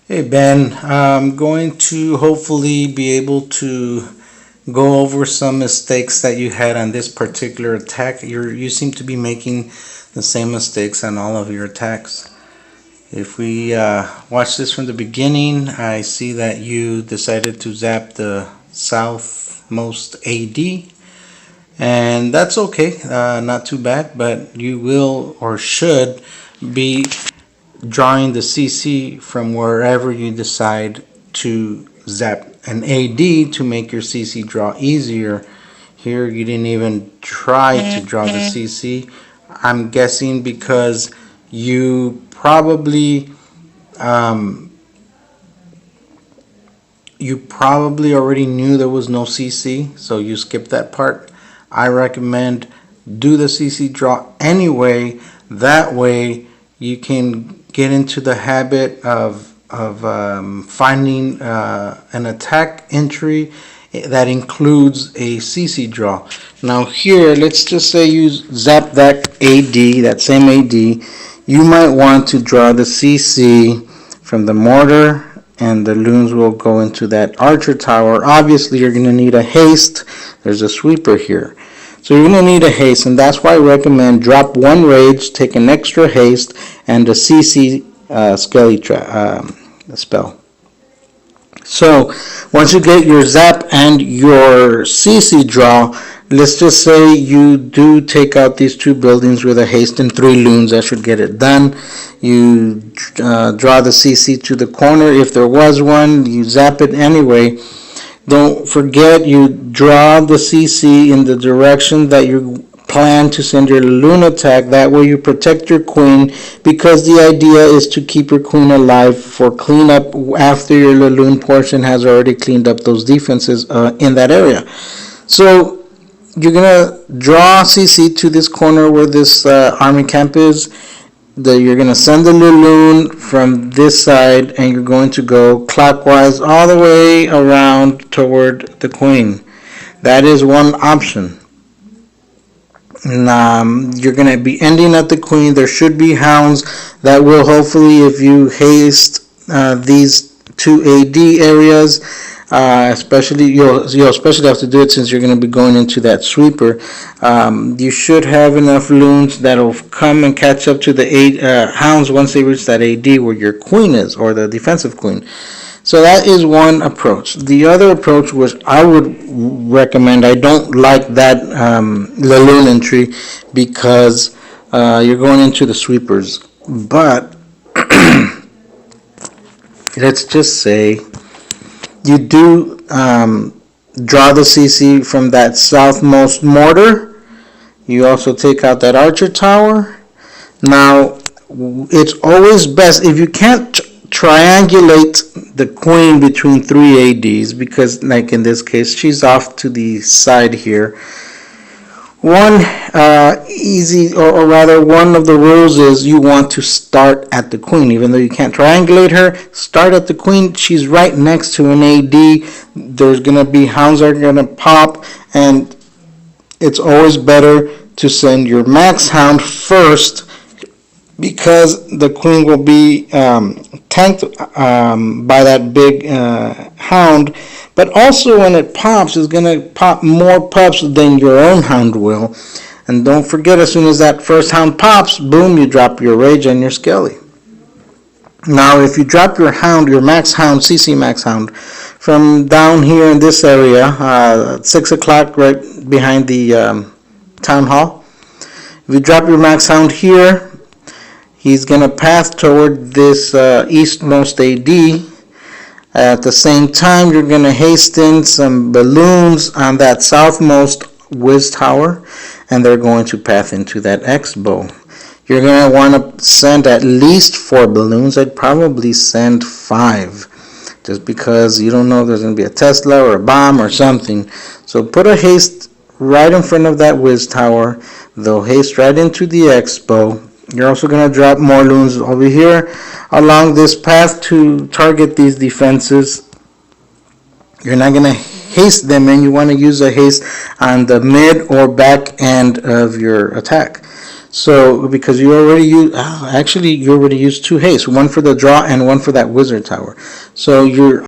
Hey Ben, I'm going to hopefully be able to go over some mistakes that you had on this particular attack. You seem to be making the same mistakes on all of your attacks. If we watch this from the beginning, I see that you decided to zap the southmost AD, and that's okay, not too bad, but you will or should be drawing the CC from wherever you decide to zap an AD to make your CC draw easier. Here you didn't even try to draw the CC. I'm guessing because you probably already knew there was no CC, so you skipped that part. I recommend do the CC draw anyway. That way you can get into the habit of finding an attack entry that includes a CC draw. Now here, let's just say you zap that AD, that same AD. You might want to draw the CC from the mortar, and the loons will go into that archer tower. Obviously, you're going to need a haste. There's a sweeper here. So you're going to need a haste, and that's why I recommend drop one rage, take an extra haste, and a CC Skelly spell. So once you get your zap and your CC draw, let's just say you do take out these two buildings with a haste and 3 loons. That should get it done. You draw the CC to the corner. If there was one, you zap it anyway. Don't forget, you draw the CC in the direction that you plan to send your loon attack. That way you protect your queen, because the idea is to keep your queen alive for cleanup after your loon portion has already cleaned up those defenses in that area. So you're going to draw CC to this corner where this army camp is. You're going to send the loon from this side, and you're going to go clockwise all the way around toward the queen. That is one option. And, you're going to be ending at the queen. There should be hounds that will hopefully, if you haste these two AD areas, especially you'll especially have to do it since you're going to be going into that sweeper. You should have enough loons that'll come and catch up to the hounds once they reach that AD where your queen is, or the defensive queen. So that is one approach. The other approach, which I would recommend, I don't like that loon entry because you're going into the sweepers. But let's just say you do draw the CC from that southmost mortar. You also take out that archer tower. Now, it's always best if you can't triangulate the queen between 3 ADs, because like in this case, she's off to the side here. One easy, or rather one of the rules is you want to start at the queen. Even though you can't triangulate her, start at the queen. She's right next to an AD. There's going to be hounds that are going to pop, and it's always better to send your max hound first, because the queen will be tanked by that big hound. But also when it pops, it's going to pop more pups than your own hound will. And don't forget, as soon as that first hound pops, boom, you drop your rage and your skelly. Now, if you drop your hound, your max hound, CC max hound, from down here in this area, 6 o'clock right behind the town hall, if you drop your max hound here, he's going to path toward this eastmost AD. At the same time, you're going to hasten some balloons on that southmost whiz tower, and they're going to path into that X-bow. You're going to want to send at least 4 balloons. I'd probably send 5, just because you don't know if there's going to be a Tesla or a bomb or something. So put a haste right in front of that whiz tower. They'll haste right into the X-bow. You're also going to drop more loons over here along this path to target these defenses. You're not going to haste them in. You want to use a haste on the mid or back end of your attack. So because you already use, actually you already used two haste, one for the draw and one for that wizard tower. So you're